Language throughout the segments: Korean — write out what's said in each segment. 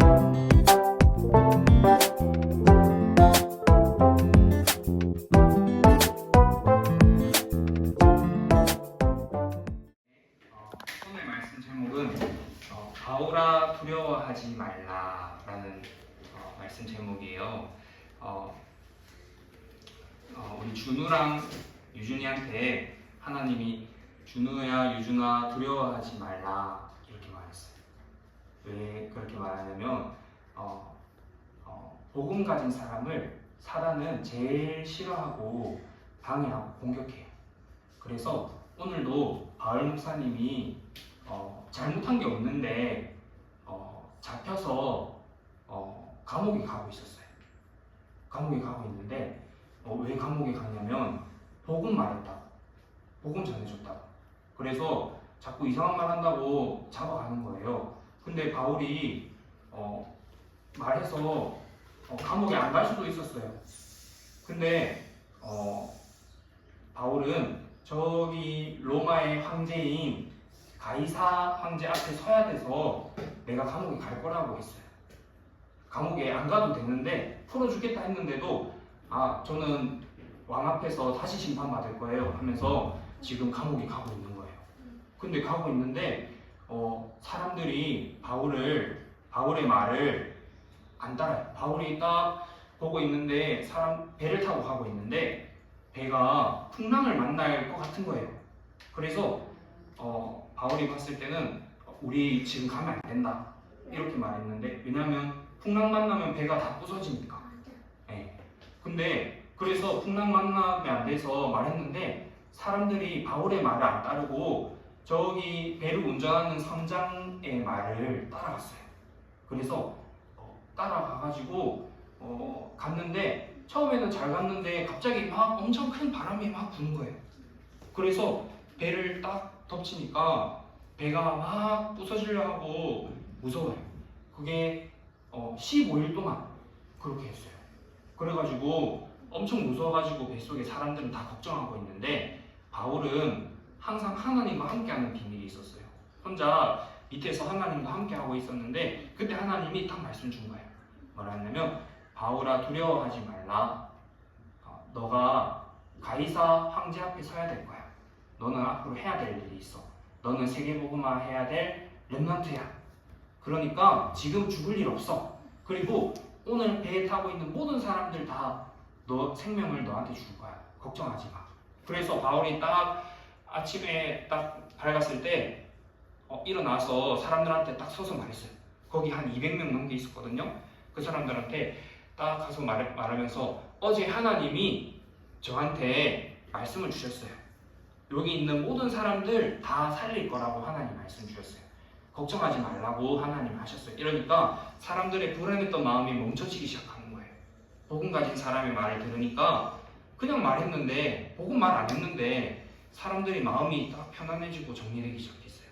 오늘 말씀 제목은 바오라 두려워하지 말라라는 말씀 제목이에요. 우리 준우랑 유준이한테 하나님이 준우야 유준아 두려워하지 말라 이렇게 말했어요. 왜 그렇게 말하냐면 복음 가진 사람을 사단은 제일 싫어하고 방해하고 공격해요. 그래서 오늘도 바울 목사님이 잘못한 게 없는데 잡혀서 감옥에 가고 있었어요. 감옥에 가고 있는데 왜 감옥에 가냐면 복음 말했다고, 복음 전해줬다고. 그래서 자꾸 이상한 말 한다고 잡아가는 거예요. 근데 바울이 말해서 감옥에 안 갈 수도 있었어요. 근데 바울은 저기 로마의 황제인 가이사 황제 앞에 서야 돼서 내가 감옥에 갈 거라고 했어요. 감옥에 안 가도 되는데 풀어주겠다 했는데도 저는 왕 앞에서 다시 심판받을 거예요 하면서 지금 감옥에 가고 있는 거예요. 근데 가고 있는데 사람들이 바울의 말을 안 따라요. 바울이 딱 보고 있는데 배를 타고 가고 있는데 배가 풍랑을 만날 것 같은 거예요. 그래서 바울이 봤을 때는 우리 지금 가면 안 된다 이렇게 말했는데, 왜냐하면 풍랑 만나면 배가 다 부서지니까. 네. 근데 그래서 풍랑 만나면 안 돼서 말했는데 사람들이 바울의 말을 안 따르고 저기 배를 운전하는 선장의 말을 따라갔어요. 그래서 따라가가지고 갔는데 처음에는 잘 갔는데 갑자기 막 엄청 큰 바람이 막 부는 거예요. 그래서 배를 딱 덮치니까 배가 막 부서지려 하고 무서워요. 그게 15일 동안 그렇게 했어요. 그래가지고 엄청 무서워가지고 뱃속에 사람들은 다 걱정하고 있는데 바울은 항상 하나님과 함께하는 비밀이 있었어요. 혼자 밑에서 하나님과 함께하고 있었는데 그때 하나님이 딱 말씀 준 거예요. 뭐라 했냐면 바울아 두려워하지 말라. 너가 가이사 황제 앞에 서야 될 거야. 너는 앞으로 해야 될 일이 있어. 너는 세계복음화 해야 될 렘넌트야. 그러니까 지금 죽을 일 없어. 그리고 오늘 배에 타고 있는 모든 사람들 다 너 생명을 너한테 줄 거야. 걱정하지 마. 그래서 바울이 딱 아침에 딱 밝았을 때 일어나서 사람들한테 딱 서서 말했어요. 거기 한 200명 넘게 있었거든요. 그 사람들한테 딱 가서 말하면서 어제 하나님이 저한테 말씀을 주셨어요. 여기 있는 모든 사람들 다 살릴 거라고 하나님 말씀 주셨어요. 걱정하지 말라고 하나님 하셨어요. 이러니까 사람들의 불안했던 마음이 멈춰지기 시작하는 거예요. 복음 가진 사람의 말을 들으니까 그냥 말했는데 복음 말 안 했는데 사람들이 마음이 딱 편안해지고 정리되기 시작했어요.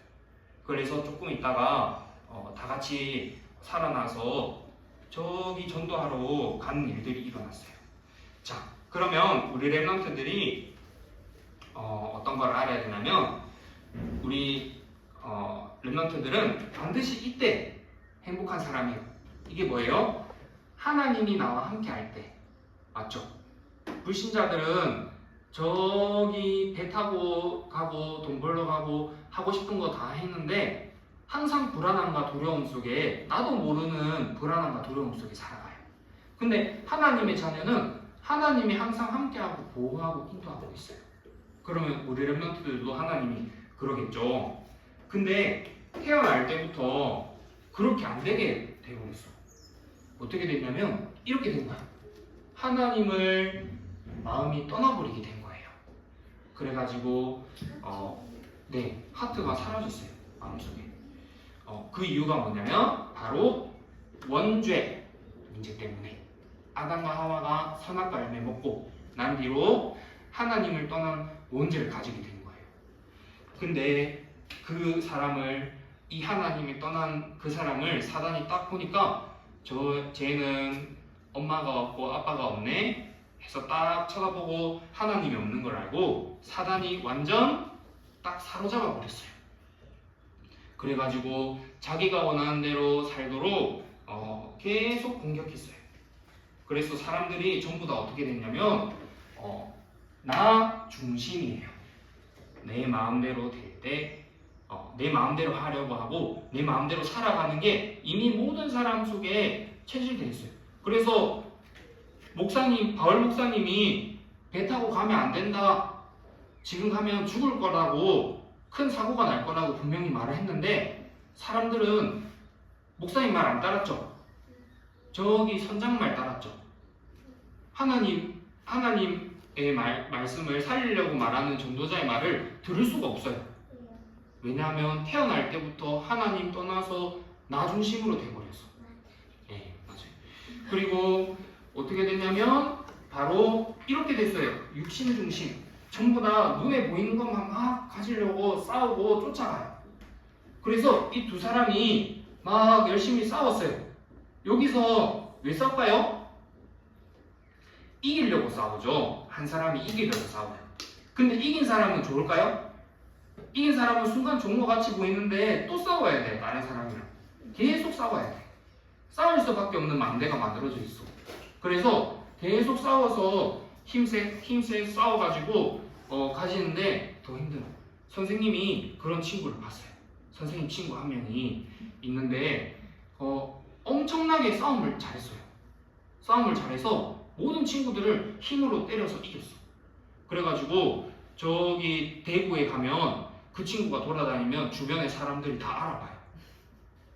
그래서 조금 있다가 다 같이 살아나서 저기 전도하러 가는 일들이 일어났어요. 자, 그러면 우리 렘넌트들이 어떤 걸 알아야 되냐면 우리 렘넌트들은 반드시 이때 행복한 사람이에요. 이게 뭐예요? 하나님이 나와 함께 할 때. 맞죠? 불신자들은 저기 배 타고 가고 돈 벌러 가고 하고 싶은 거 다 했는데 항상 불안함과 두려움 속에 나도 모르는 불안함과 두려움 속에 살아가요. 근데 하나님의 자녀는 하나님이 항상 함께하고 보호하고 인도하고 있어요. 그러면 우리 렘넌트들도 하나님이 그러겠죠. 근데 태어날 때부터 그렇게 안 되게 되어버렸어. 어떻게 됐냐면 이렇게 된 거야. 하나님을 마음이 떠나버리게 된 거예요. 그래가지고 하트가 사라졌어요. 마음속에. 그 이유가 뭐냐면 바로 원죄 문제 때문에 아담과 하와가 선악과 열매 먹고 난 뒤로 하나님을 떠난 원죄를 가지게 된 거예요. 근데 이 하나님이 떠난 그 사람을 사단이 딱 보니까 쟤는 엄마가 없고 아빠가 없네 해서 딱 쳐다보고 하나님이 없는 걸 알고 사단이 완전 딱 사로잡아 버렸어요. 그래가지고 자기가 원하는 대로 살도록 계속 공격했어요. 그래서 사람들이 전부 다 어떻게 됐냐면 나 중심이에요. 내 마음대로 될 때 내 마음대로 하려고 하고 내 마음대로 살아가는 게 이미 모든 사람 속에 체질되어 있어요. 그래서 바울 목사님이 배 타고 가면 안 된다, 지금 가면 죽을 거라고, 큰 사고가 날 거라고 분명히 말을 했는데 사람들은 목사님 말 안 따랐죠. 저기 선장 말 따랐죠. 하나님의 말씀을 살리려고 말하는 전도자의 말을 들을 수가 없어요. 왜냐하면 태어날 때부터 하나님 떠나서 나 중심으로 돼버렸어. 예, 맞아요. 그리고 어떻게 됐냐면 바로 이렇게 됐어요. 육신 중심. 전부 다 눈에 보이는 것만 막 가지려고 싸우고 쫓아가요. 그래서 이 두 사람이 막 열심히 싸웠어요. 여기서 왜 싸울까요? 이기려고 싸우죠. 한 사람이 이기려고 싸워요. 근데 이긴 사람은 좋을까요? 이긴 사람은 순간 좋은 것 같이 보이는데 또 싸워야 돼. 다른 사람이랑 계속 싸워야 돼. 싸울 수밖에 없는 망대가 만들어져 있어. 그래서 계속 싸워서 힘세 싸워가지고 가시는데 더 힘들어. 선생님이 그런 친구를 봤어요. 선생님 친구 한 명이 있는데 엄청나게 싸움을 잘했어요. 싸움을 잘해서 모든 친구들을 힘으로 때려서 이겼어. 그래가지고 저기 대구에 가면 그 친구가 돌아다니면 주변의 사람들이 다 알아봐요.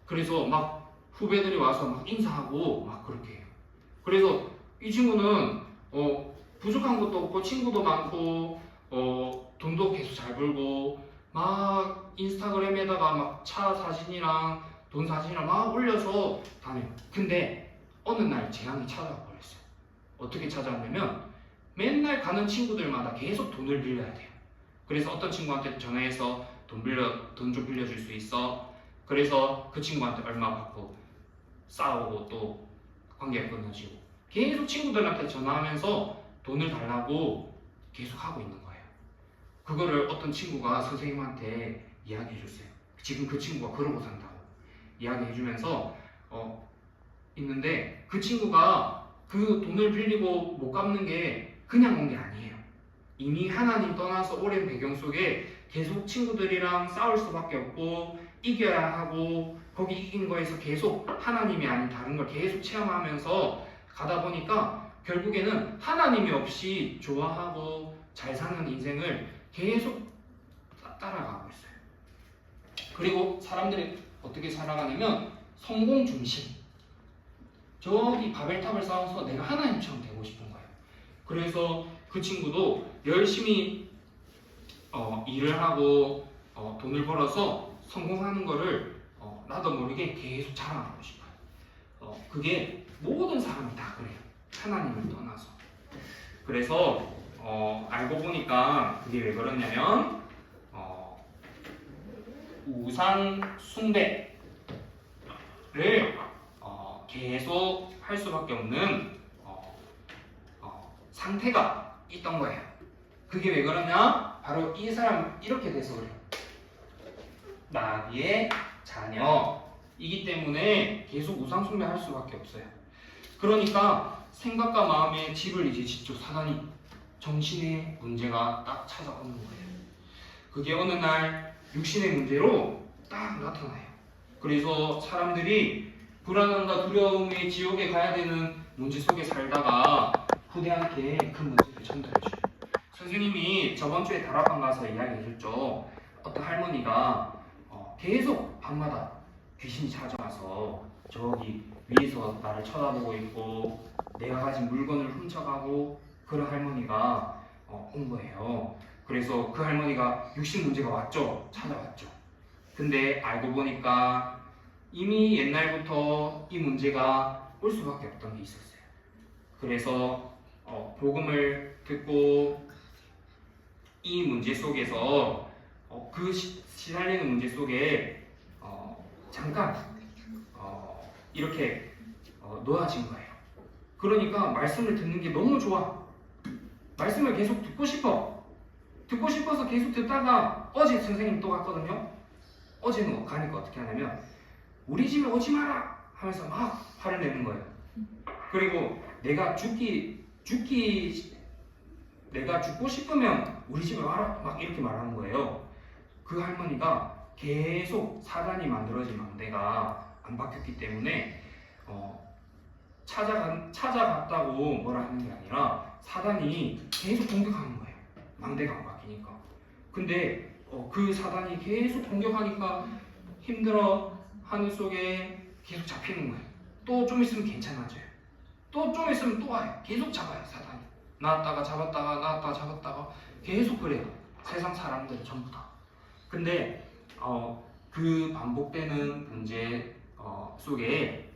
그래서 막 후배들이 와서 막 인사하고 막 그렇게 해요. 그래서 이 친구는 부족한 것도 없고 친구도 많고 돈도 계속 잘 벌고 막 인스타그램에다가 막 차 사진이랑 돈 사진이랑 막 올려서 다녀요. 근데 어느 날 재앙이 찾아와 버렸어요. 어떻게 찾아왔냐면 맨날 가는 친구들마다 계속 돈을 빌려야 돼요. 그래서 어떤 친구한테 전화해서 돈 좀 빌려줄 수 있어? 그래서 그 친구한테 얼마 받고 싸우고 또 관계가 끊어지고 계속 친구들한테 전화하면서 돈을 달라고 계속 하고 있는 거예요. 그거를 어떤 친구가 선생님한테 이야기해줬어요. 지금 그 친구가 그러고 산다고 이야기해주면서 있는데 그 친구가 그 돈을 빌리고 못 갚는 게 그냥 온 게 아니에요. 이미 하나님 떠나서 오랜 배경 속에 계속 친구들이랑 싸울 수밖에 없고 이겨야 하고 거기 이긴 거에서 계속 하나님이 아닌 다른 걸 계속 체험하면서 가다 보니까 결국에는 하나님이 없이 좋아하고 잘 사는 인생을 계속 따라가고 있어요. 그리고 사람들이 어떻게 살아가냐면 성공 중심. 저기 바벨탑을 쌓아서 내가 하나님처럼 되고 싶은 거예요. 그래서 그 친구도 열심히 일을 하고 돈을 벌어서 성공하는 거를 나도 모르게 계속 자랑하고 싶어요. 그게 모든 사람이 다 그래요. 하나님을 떠나서. 그래서 알고 보니까 그게 왜 그러냐면 우상 숭배를 계속 할 수밖에 없는 상태가 있던 거예요. 그게 왜 그러냐? 바로 이 사람 이렇게 돼서 그래요. 마귀의 자녀이기 때문에 계속 우상 숭배할 수밖에 없어요. 그러니까 생각과 마음의 집을 이제 짓죠. 사단이 정신의 문제가 딱 찾아오는 거예요. 그게 어느 날 육신의 문제로 딱 나타나요. 그래서 사람들이 불안함과 두려움의 지옥에 가야 되는 문제 속에 살다가 후대한테 그 문제를 전달해줘요. 선생님이 저번 주에 다락방 가서 이야기해줬죠. 어떤 할머니가 계속 밤마다 귀신이 찾아와서 저기 위에서 나를 쳐다보고 있고 내가 가진 물건을 훔쳐가고 그런 할머니가 온 거예요. 그래서 그 할머니가 육신 문제가 왔죠. 찾아왔죠. 근데 알고 보니까 이미 옛날부터 이 문제가 올 수밖에 없던 게 있었어요. 그래서 복음을 듣고 이 문제 속에서 그 시달리는 문제 속에 잠깐 이렇게 놓아진 거예요. 그러니까 말씀을 듣는 게 너무 좋아. 말씀을 계속 듣고 싶어서 계속 듣다가 어제 선생님 또 갔거든요. 어제는 가니까 어떻게 하냐면 우리 집에 오지 마라 하면서 막 화를 내는 거예요. 그리고 내가 죽고 싶으면 우리 집에 와라 막 이렇게 말하는 거예요. 그 할머니가 계속 사단이 만들어진 망대가 안 바뀌었기 때문에 찾아갔다고 뭐라 하는 게 아니라 사단이 계속 공격하는 거예요. 망대가 안 바뀌니까. 근데 그 사단이 계속 공격하니까 힘들어 하늘 속에 계속 잡히는 거예요. 또 좀 있으면 괜찮아져요. 또 좀 있으면 또 와요. 계속 잡아요, 사단이. 나왔다가 잡았다가 나왔다가 잡았다가 계속 그래요. 세상 사람들 전부 다. 근데 그 반복되는 문제 속에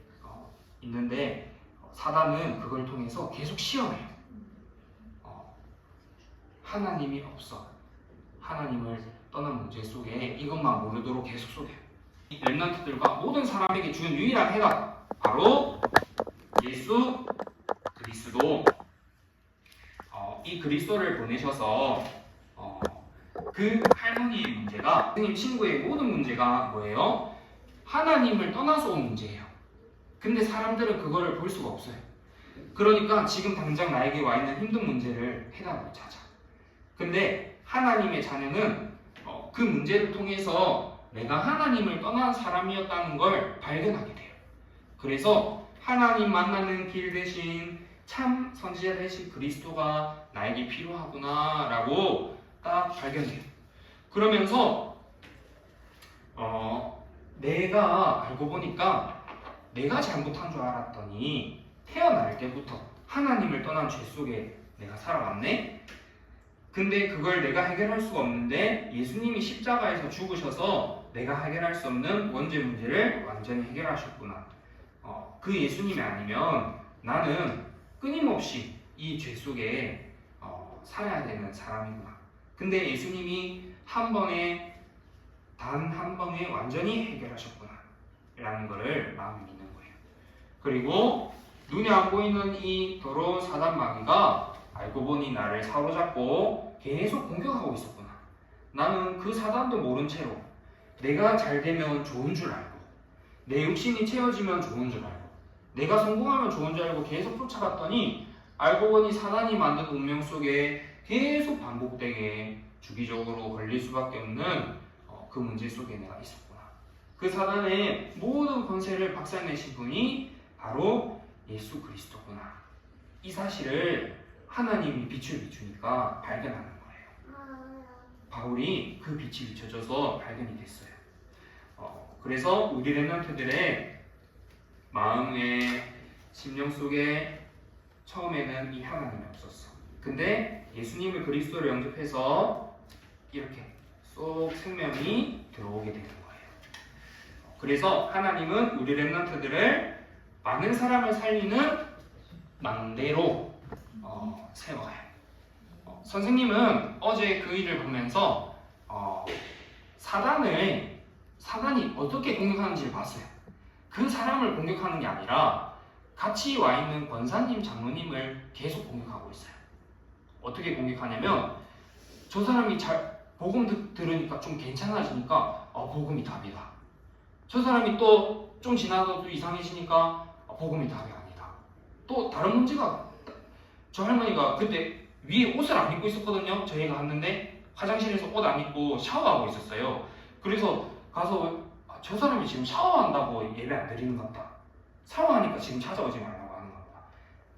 있는데 사단은 그걸 통해서 계속 시험해요. 하나님이 없어. 하나님을 떠난 문제 속에 이것만 모르도록 계속 속여요. 이 렘넌트들과 모든 사람에게 주는 유일한 해답 바로 예수 그리스도. 이 그리스도를 보내셔서 그 할머니의 문제가 선생님 친구의 모든 문제가 뭐예요? 하나님을 떠나서 온 문제예요. 근데 사람들은 그거를 볼 수가 없어요. 그러니까 지금 당장 나에게 와 있는 힘든 문제를 해답을 찾아. 근데 하나님의 자녀는 그 문제를 통해서 내가 하나님을 떠난 사람이었다는 걸 발견하게 돼요. 그래서 하나님 만나는 길 대신 참 선지자 대신 그리스도가 나에게 필요하구나 라고 딱 발견해요. 그러면서 내가 알고 보니까 내가 잘못한 줄 알았더니 태어날 때부터 하나님을 떠난 죄 속에 내가 살아왔네. 근데 그걸 내가 해결할 수가 없는데 예수님이 십자가에서 죽으셔서 내가 해결할 수 없는 원죄 문제를 완전히 해결하셨구나. 그 예수님이 아니면 나는 끊임없이 이 죄 속에 살아야 되는 사람이구나. 근데 예수님이 단 한 번에 완전히 해결하셨구나 라는 것을 마음에 믿는 거예요. 그리고 눈에 안 보이는 이 더러운 사단 마귀가 알고 보니 나를 사로잡고 계속 공격하고 있었구나. 나는 그 사단도 모른 채로 내가 잘 되면 좋은 줄 알고 내 욕심이 채워지면 좋은 줄 알고 내가 성공하면 좋은 줄 알고 계속 쫓아갔더니 알고 보니 사단이 만든 운명 속에 계속 반복되게 주기적으로 걸릴 수밖에 없는 그 문제 속에 내가 있었구나. 그 사단의 모든 권세를 박살내신 분이 바로 예수 그리스도구나. 이 사실을 하나님이 빛을 비추니까 발견하는 거예요. 바울이 그 빛이 비춰져서 발견이 됐어요. 그래서 우리 렘넌트들의 마음의 심령 속에 처음에는 이 하나님이 없었어. 근데 예수님을 그리스도를 영접해서 이렇게 쏙 생명이 들어오게 되는 거예요. 그래서 하나님은 우리 렘넌트들을 많은 사람을 살리는 망대로 세워요. 선생님은 어제 그 일을 보면서 사단이 어떻게 공격하는지를 봤어요. 그 사람을 공격하는 게 아니라 같이 와 있는 권사님, 장로님을 계속 공격하고 있어요. 어떻게 공격하냐면 저 사람이 복음 들으니까 좀 괜찮아지니까 복음이 답이다. 저 사람이 또 좀 지나서 또 이상해지니까 복음이 답이 아니다. 또 다른 문제가 저 할머니가 그때 위에 옷을 안 입고 있었거든요. 저희가 갔는데 화장실에서 옷 안 입고 샤워하고 있었어요. 그래서 가서 저 사람이 지금 샤워한다고 예배 안 드리는 것 같다. 샤워하니까 지금 찾아오지 말라고 하는 것 같다.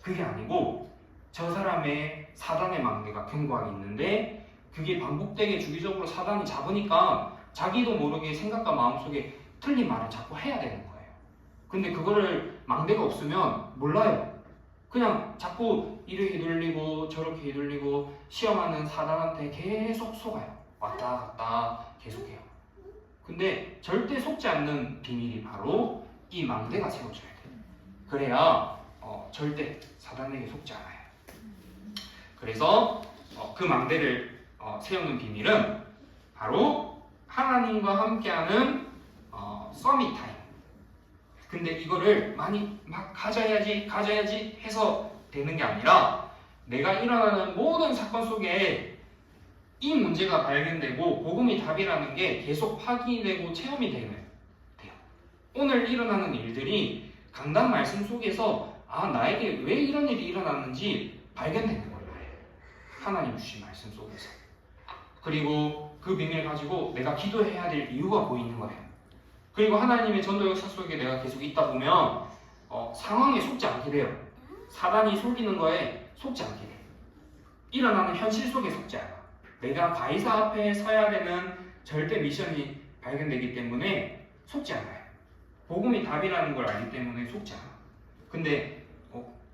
그게 아니고 저 사람의 사단의 망대가 견고하게 있는데 그게 반복되게 주기적으로 사단이 잡으니까 자기도 모르게 생각과 마음속에 틀린 말을 자꾸 해야 되는 거예요. 근데 그거를 망대가 없으면 몰라요. 그냥 자꾸 이렇게 휘둘리고 저렇게 휘둘리고 시험하는 사단한테 계속 속아요. 왔다 갔다 계속해요. 근데 절대 속지 않는 비밀이 바로 이 망대가 세워져야 돼요. 그래야 절대 사단에게 속지 않아요. 그래서 그 망대를 세우는 비밀은 바로 하나님과 함께하는 서밋 타임. 근데 이거를 많이 막 가져야지 해서 되는 게 아니라 내가 일어나는 모든 사건 속에 이 문제가 발견되고 복음이 답이라는 게 계속 확인되고 체험이 돼요. 오늘 일어나는 일들이 강단 말씀 속에서 나에게 왜 이런 일이 일어났는지 발견되는 거예요. 하나님 주신 말씀 속에서. 그리고 그 비밀을 가지고 내가 기도해야 될 이유가 보이는 거예요. 그리고 하나님의 전도 역사 속에 내가 계속 있다 보면 상황에 속지 않게 돼요. 사단이 속이는 거에 속지 않게 돼요. 일어나는 현실 속에 속지 않아. 내가 가이사 앞에 서야 되는 절대 미션이 발견되기 때문에 속지 않아요. 복음이 답이라는 걸 알기 때문에 속지 않아. 근데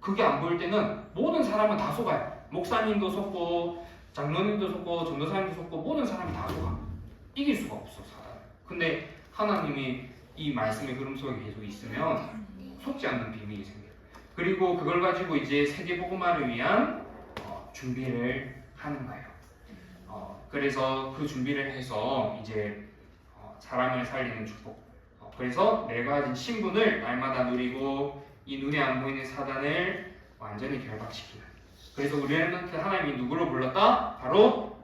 그게 안 보일 때는 모든 사람은 다 속아요. 목사님도 속고 장로님도 속고 전도사님도 속고 모든 사람이 다 속아. 이길 수가 없어 사단. 근데 하나님이 이 말씀의 흐름 속에 계속 있으면 속지 않는 비밀이 생겨요. 그리고 그걸 가지고 이제 세계 복음화를 위한 준비를 하는 거예요. 그래서 그 준비를 해서 이제 사람을 살리는 축복. 그래서 내가 가진 신분을 날마다 누리고 이 눈에 안 보이는 사단을 완전히 결박시키는. 그래서 우리 렘넌트 하나님이 누구로 불렀다? 바로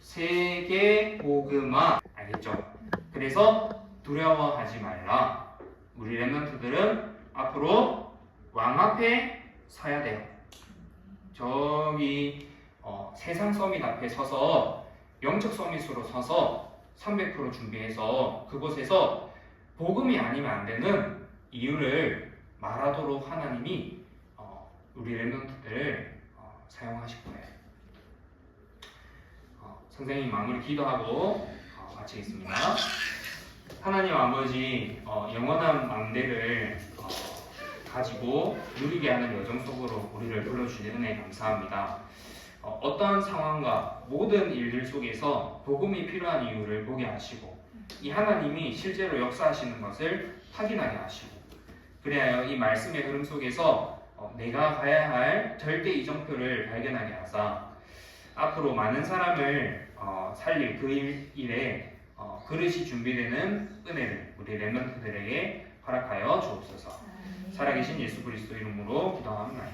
세계 복음화. 알겠죠? 그래서 두려워하지 말라. 우리 렘넌트들은 앞으로 왕 앞에 서야 돼요. 저기 세상 서밋 앞에 서서 영적 서밋으로 서서 300% 준비해서 그곳에서 복음이 아니면 안 되는 이유를 말하도록 하나님이 우리 렘넌트들을 사용하실 거예요. 선생님 마무리 기도하고 마치겠습니다. 하나님 아버지 영원한 망대를 가지고 누리게 하는 여정 속으로 우리를 불러주시는 은혜 감사합니다. 어떠한 상황과 모든 일들 속에서 복음이 필요한 이유를 보게 하시고 이 하나님이 실제로 역사하시는 것을 확인하게 하시고 그래야 이 말씀의 흐름 속에서 내가 가야 할 절대 이정표를 발견하게 하사 앞으로 많은 사람을 살릴 그 일에 그릇이 준비되는 은혜를 우리 렘넌트들에게 허락하여 주옵소서. 살아계신 예수 그리스도 이름으로 기도합니다.